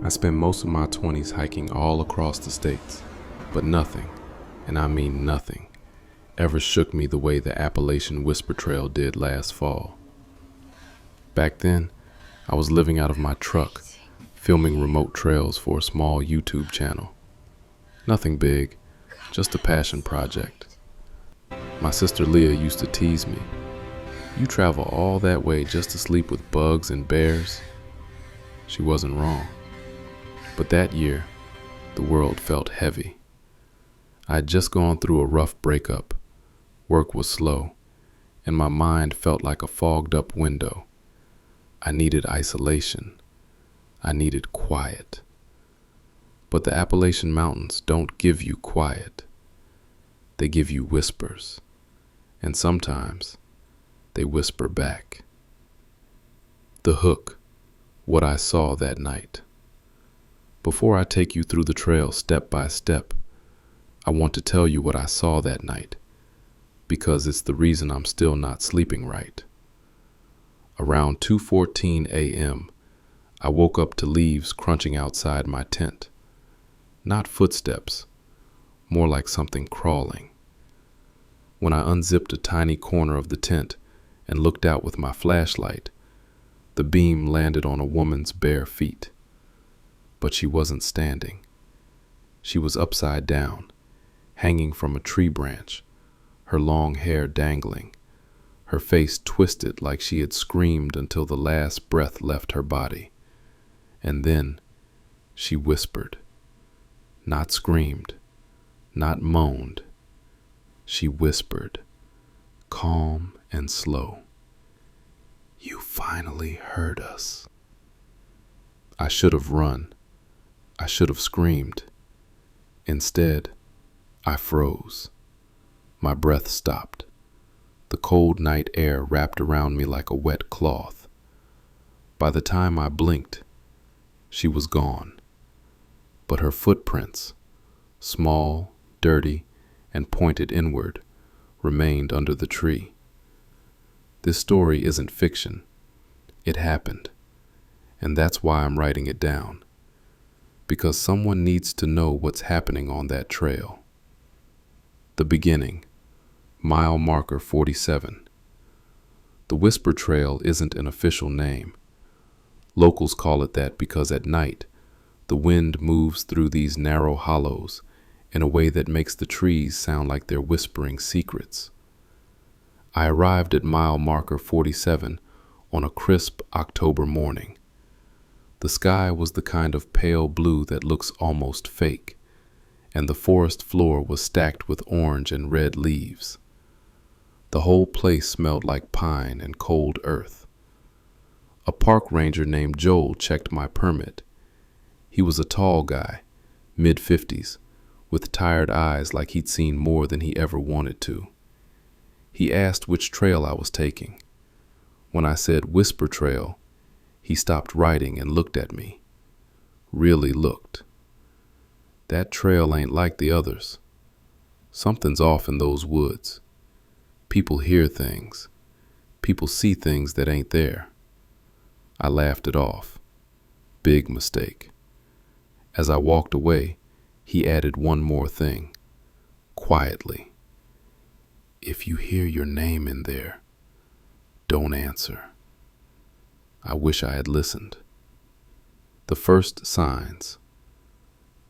I spent most of my 20s hiking all across the states, but nothing, and I mean nothing, ever shook me the way the Appalachian Whisper Trail did last fall. Back then, I was living out of my truck, filming remote trails for a small YouTube channel. Nothing big, just a passion project. My sister Leah used to tease me, "You travel all that way just to sleep with bugs and bears?" She wasn't wrong. But that year, the world felt heavy. I had just gone through a rough breakup. Work was slow, and my mind felt like a fogged-up window. I needed isolation. I needed quiet. But the Appalachian Mountains don't give you quiet. They give you whispers, and sometimes they whisper back. The hook, what I saw that night. Before I take you through the trail step by step, I want to tell you what I saw that night, because it's the reason I'm still not sleeping right. Around 2:14 a.m., I woke up to leaves crunching outside my tent. Not footsteps, more like something crawling. When I unzipped a tiny corner of the tent and looked out with my flashlight, the beam landed on a woman's bare feet. But she wasn't standing. She was upside down, hanging from a tree branch, her long hair dangling, her face twisted like she had screamed until the last breath left her body. And then she whispered. Not screamed, not moaned. She whispered, calm and slow. "You finally heard us." I should have run. I should have screamed. Instead, I froze. My breath stopped. The cold night air wrapped around me like a wet cloth. By the time I blinked, she was gone. But her footprints, small, dirty, and pointed inward, remained under the tree. This story isn't fiction. It happened. And that's why I'm writing it down. Because someone needs to know what's happening on that trail. The beginning, mile marker 47. The Whisper Trail isn't an official name. Locals call it that because at night, the wind moves through these narrow hollows in a way that makes the trees sound like they're whispering secrets. I arrived at mile marker 47 on a crisp October morning. The sky was the kind of pale blue that looks almost fake, and the forest floor was stacked with orange and red leaves. The whole place smelled like pine and cold earth. A park ranger named Joel checked my permit. He was a tall guy, mid-50s, with tired eyes like he'd seen more than he ever wanted to. He asked which trail I was taking. When I said Whisper Trail, he stopped writing and looked at me. Really looked. That trail ain't like the others. Something's off in those woods. People hear things. People see things that ain't there. I laughed it off. Big mistake. As I walked away, he added one more thing. Quietly. "If you hear your name in there, don't answer." I wish I had listened. The first signs.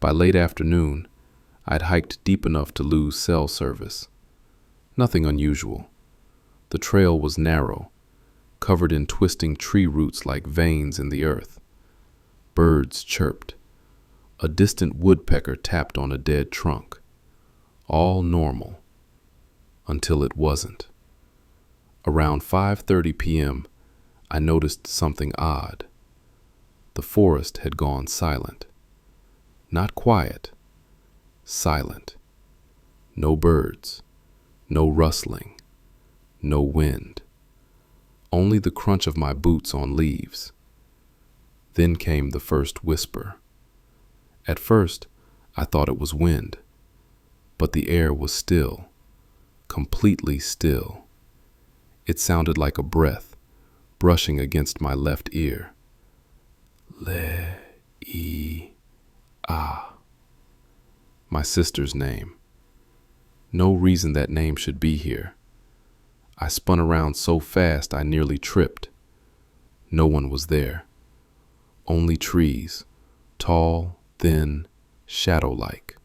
By late afternoon, I'd hiked deep enough to lose cell service. Nothing unusual. The trail was narrow, covered in twisting tree roots like veins in the earth. Birds chirped. A distant woodpecker tapped on a dead trunk. All normal. Until it wasn't. Around 5:30 p.m., I noticed something odd. The forest had gone silent. Not quiet. Silent. No birds. No rustling. No wind. Only the crunch of my boots on leaves. Then came the first whisper. At first, I thought it was wind. But the air was still. Completely still. It sounded like a breath, brushing against my left ear. Le-e. Ah, my sister's name. No reason that name should be here. I spun around so fast I nearly tripped. No one was there. Only trees, tall, thin, shadow-like.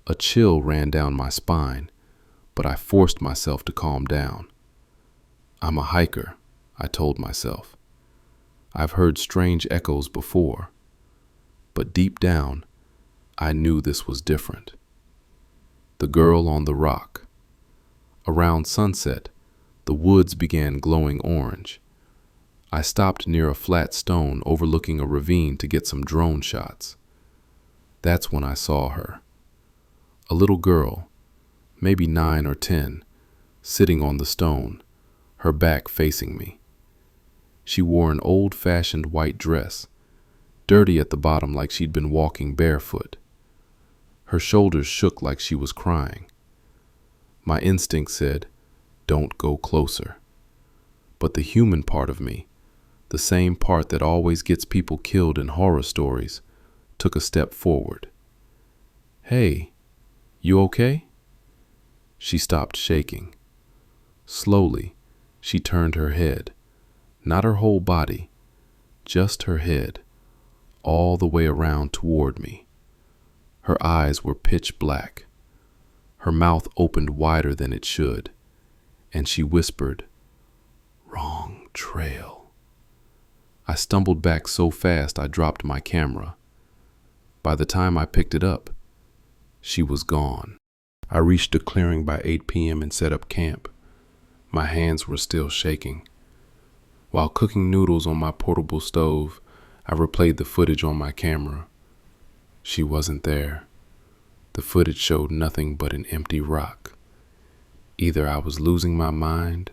A chill ran down my spine, but I forced myself to calm down. I'm a hiker, I told myself. I've heard strange echoes before, but deep down, I knew this was different. The girl on the rock. Around sunset, the woods began glowing orange. I stopped near a flat stone overlooking a ravine to get some drone shots. That's when I saw her. A little girl, maybe 9 or 10, sitting on the stone, her back facing me. She wore an old-fashioned white dress, dirty at the bottom like she'd been walking barefoot. Her shoulders shook like she was crying. My instinct said, "Don't go closer." But the human part of me, the same part that always gets people killed in horror stories, took a step forward. "Hey, you okay?" She stopped shaking. Slowly, she turned her head, not her whole body, just her head, all the way around toward me. Her eyes were pitch black. Her mouth opened wider than it should, and she whispered, "Wrong trail." I stumbled back so fast I dropped my camera. By the time I picked it up, she was gone. I reached a clearing by 8 p.m. and set up camp. My hands were still shaking. While cooking noodles on my portable stove, I replayed the footage on my camera. She wasn't there. The footage showed nothing but an empty rock. Either I was losing my mind,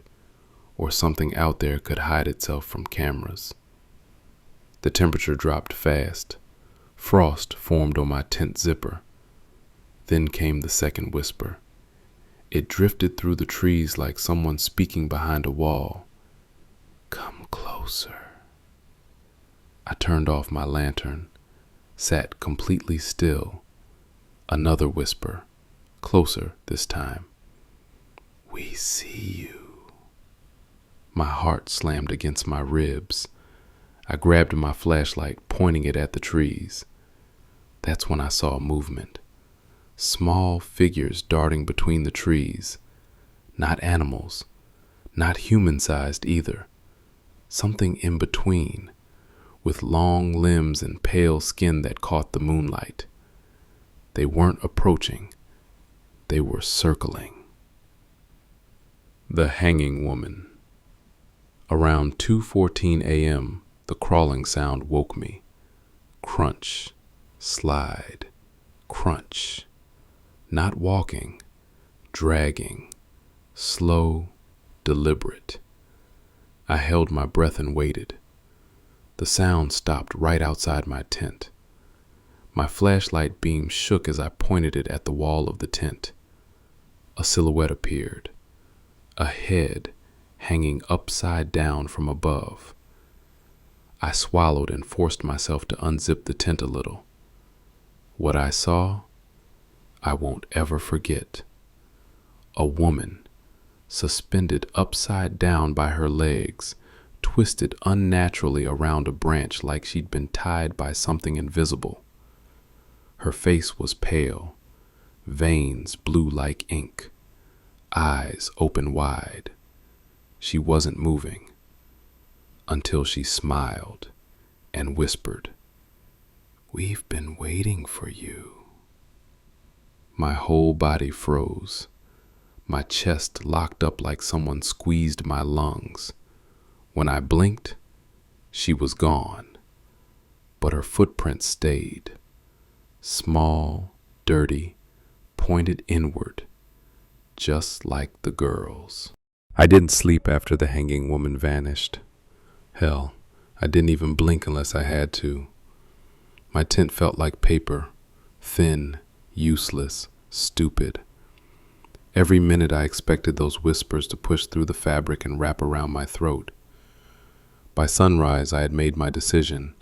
or something out there could hide itself from cameras. The temperature dropped fast. Frost formed on my tent zipper. Then came the second whisper. It drifted through the trees like someone speaking behind a wall. "Come closer." I turned off my lantern, sat completely still. Another whisper, closer this time. "We see you." My heart slammed against my ribs. I grabbed my flashlight, pointing it at the trees. That's when I saw movement. Small figures darting between the trees. Not animals, not human-sized either. Something in between, with long limbs and pale skin that caught the moonlight. They weren't approaching. They were circling. The Hanging Woman. Around 2:14 a.m., the crawling sound woke me. Crunch, slide, crunch. Not walking, dragging, slow, deliberate. I held my breath and waited. The sound stopped right outside my tent. My flashlight beam shook as I pointed it at the wall of the tent. A silhouette appeared, a head hanging upside down from above. I swallowed and forced myself to unzip the tent a little. What I saw, I won't ever forget. A woman, suspended upside down by her legs, twisted unnaturally around a branch like she'd been tied by something invisible. Her face was pale, veins blue like ink, eyes open wide. She wasn't moving until she smiled and whispered, "We've been waiting for you." My whole body froze. My chest locked up like someone squeezed my lungs. When I blinked, she was gone, but her footprints stayed. Small, dirty, pointed inward, just like the girl's. I didn't sleep after the hanging woman vanished. Hell, I didn't even blink unless I had to. My tent felt like paper, thin, useless, stupid. Every minute I expected those whispers to push through the fabric and wrap around my throat. By sunrise, I had made my decision.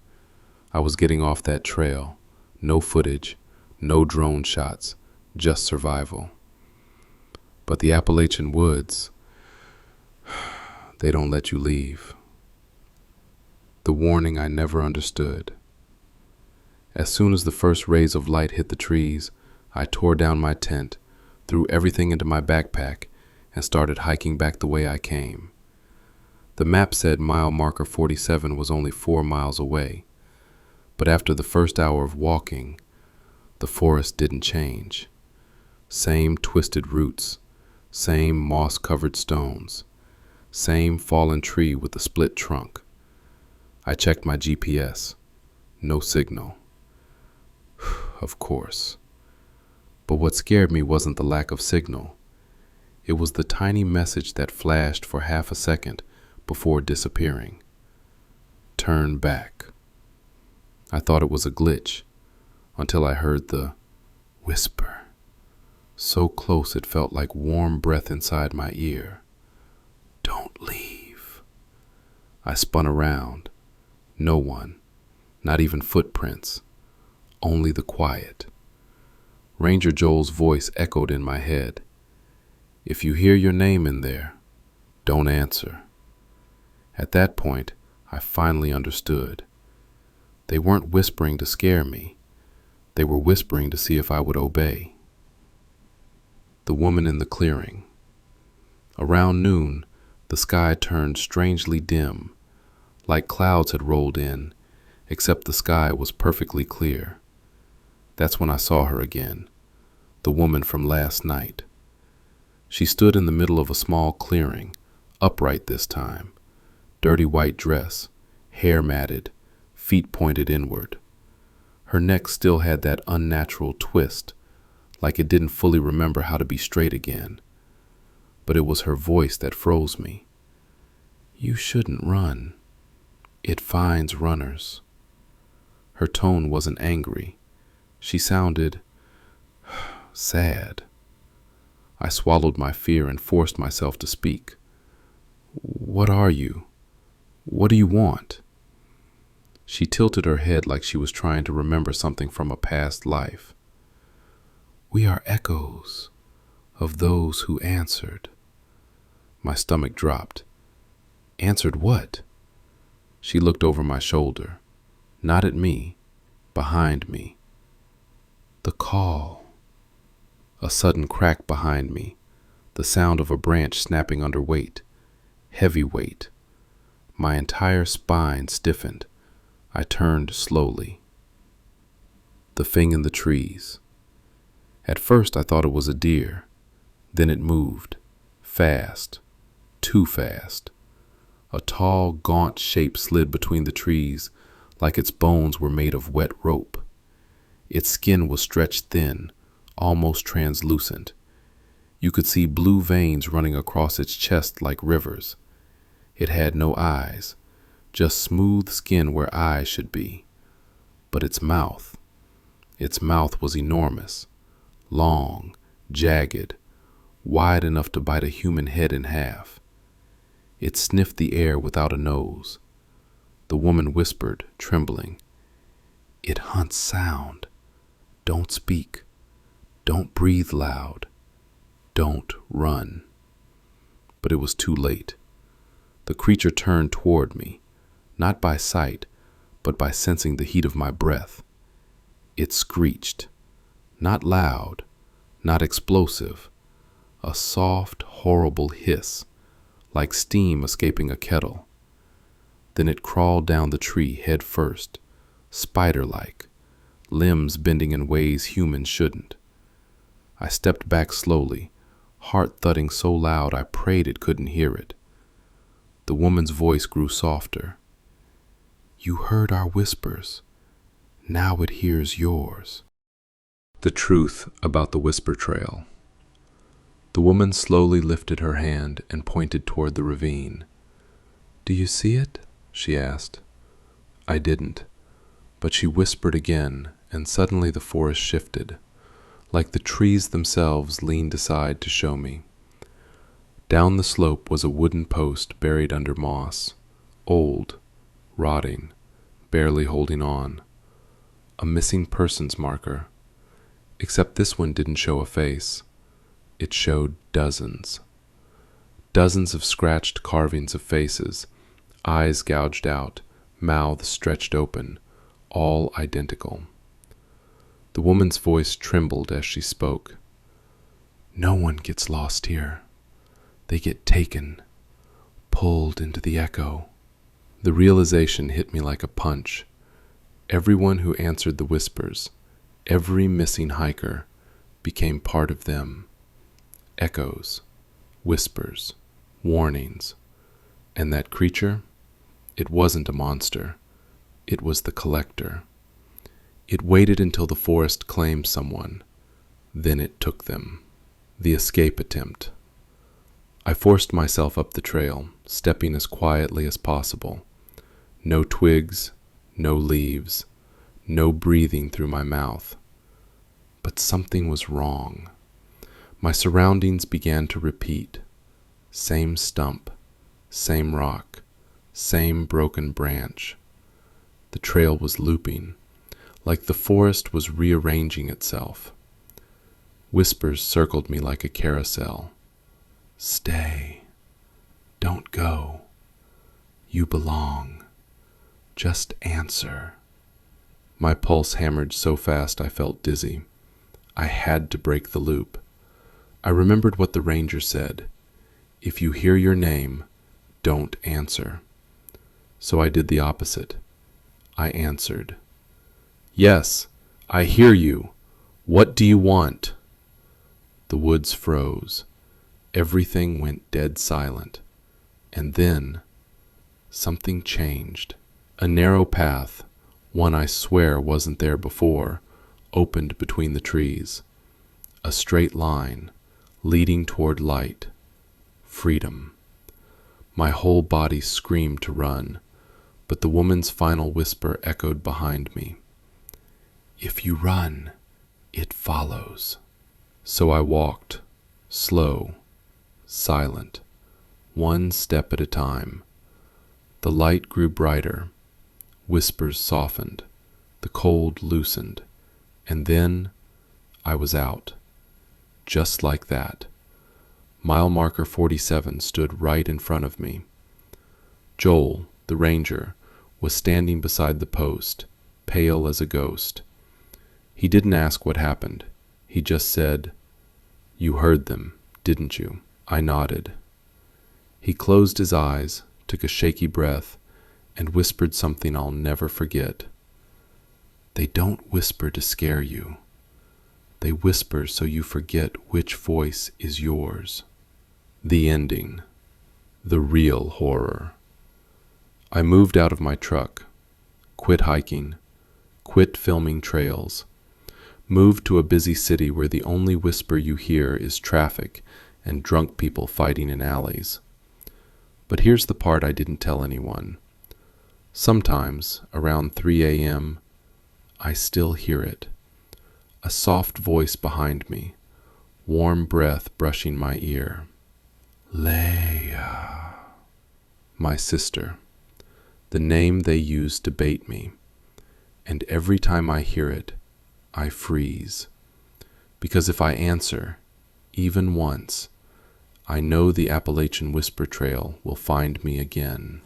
I was getting off that trail, No footage, no drone shots, just survival. But the Appalachian woods, they don't let you leave. The warning I never understood. As soon as the first rays of light hit the trees, I tore down my tent, threw everything into my backpack, and started hiking back the way I came. The map said mile marker 47 was only 4 miles away, but after the first hour of walking, the forest didn't change. Same twisted roots, same moss-covered stones, same fallen tree with a split trunk. I checked my GPS. No signal. Of course. But what scared me wasn't the lack of signal. It was the tiny message that flashed for half a second before disappearing. Turn back. I thought it was a glitch until I heard the whisper. So close it felt like warm breath inside my ear. Don't leave. I spun around. No one, not even footprints, only the quiet. Ranger Joel's voice echoed in my head. If you hear your name in there, don't answer. At that point, I finally understood. They weren't whispering to scare me. They were whispering to see if I would obey. The woman in the clearing. Around noon, the sky turned strangely dim, like clouds had rolled in, except the sky was perfectly clear. That's when I saw her again, the woman from last night. She stood in the middle of a small clearing, upright this time, dirty white dress, hair matted, feet pointed inward. Her neck still had that unnatural twist, like it didn't fully remember how to be straight again. But it was her voice that froze me. You shouldn't run. It finds runners. Her tone wasn't angry. She sounded sad. I swallowed my fear and forced myself to speak. What are you? What do you want? She tilted her head like she was trying to remember something from a past life. We are echoes of those who answered. My stomach dropped. Answered what? She looked over my shoulder, not at me, behind me. The call. A sudden crack behind me, the sound of a branch snapping under weight, heavy weight. My entire spine stiffened. I turned slowly. The thing in the trees. At first I thought it was a deer. Then it moved, fast, too fast. A tall, gaunt shape slid between the trees, like its bones were made of wet rope. Its skin was stretched thin, almost translucent. You could see blue veins running across its chest like rivers. It had no eyes, just smooth skin where eyes should be. But its mouth was enormous, long, jagged, wide enough to bite a human head in half. It sniffed the air without a nose. The woman whispered, trembling, It hunts sound. Don't speak. Don't breathe loud. Don't run. But it was too late. The creature turned toward me, not by sight, but by sensing the heat of my breath. It screeched, not loud, not explosive, a soft, horrible hiss, like steam escaping a kettle. Then it crawled down the tree head first, spider-like, limbs bending in ways humans shouldn't. I stepped back slowly, heart thudding so loud I prayed it couldn't hear it. The woman's voice grew softer. You heard our whispers. Now it hears yours. The truth about the whisper trail. The woman slowly lifted her hand and pointed toward the ravine. Do you see it? She asked. I didn't, but she whispered again, and suddenly the forest shifted, like the trees themselves leaned aside to show me. Down the slope was a wooden post buried under moss, old, rotting, barely holding on. a missing persons marker, except this one didn't show a face. It showed dozens. Dozens of scratched carvings of faces, eyes gouged out, mouths stretched open, all identical. The woman's voice trembled as she spoke. No one gets lost here. They get taken, pulled into the echo. The realization hit me like a punch. Everyone who answered the whispers, every missing hiker, became part of them. Echoes, whispers, warnings. And that creature? It wasn't a monster. It was the collector. It waited until the forest claimed someone. Then it took them. The escape attempt. I forced myself up the trail, stepping as quietly as possible. No twigs, no leaves, no breathing through my mouth. But something was wrong. My surroundings began to repeat. Same stump, same rock, same broken branch. The trail was looping, like the forest was rearranging itself. Whispers circled me like a carousel. Stay. Don't go. You belong. Just answer. My pulse hammered so fast I felt dizzy. I had to break the loop. I remembered what the ranger said. If you hear your name, don't answer. So I did the opposite. I answered. Yes, I hear you. What do you want? The woods froze. Everything went dead silent. And then something changed. A narrow path, one I swear wasn't there before, opened between the trees. A straight line, leading toward light. Freedom. My whole body screamed to run, but the woman's final whisper echoed behind me. If you run, it follows. So I walked, slow, silent, one step at a time. The light grew brighter, whispers softened, the cold loosened, and then I was out. Just like that. Mile marker 47 stood right in front of me. Joel, the ranger, was standing beside the post, pale as a ghost. He didn't ask what happened. He just said, "You heard them, didn't you?" I nodded. He closed his eyes, took a shaky breath, and whispered something I'll never forget. They don't whisper to scare you. They whisper so you forget which voice is yours. The ending. The real horror. I moved out of my truck, quit hiking, quit filming trails, moved to a busy city where the only whisper you hear is traffic and drunk people fighting in alleys. But here's the part I didn't tell anyone. Sometimes, around 3 a.m., I still hear it. A soft voice behind me, warm breath brushing my ear. Leia. My sister. The name they used to bait me. And every time I hear it, I freeze. Because if I answer, even once, I know the Appalachian Whisper Trail will find me again.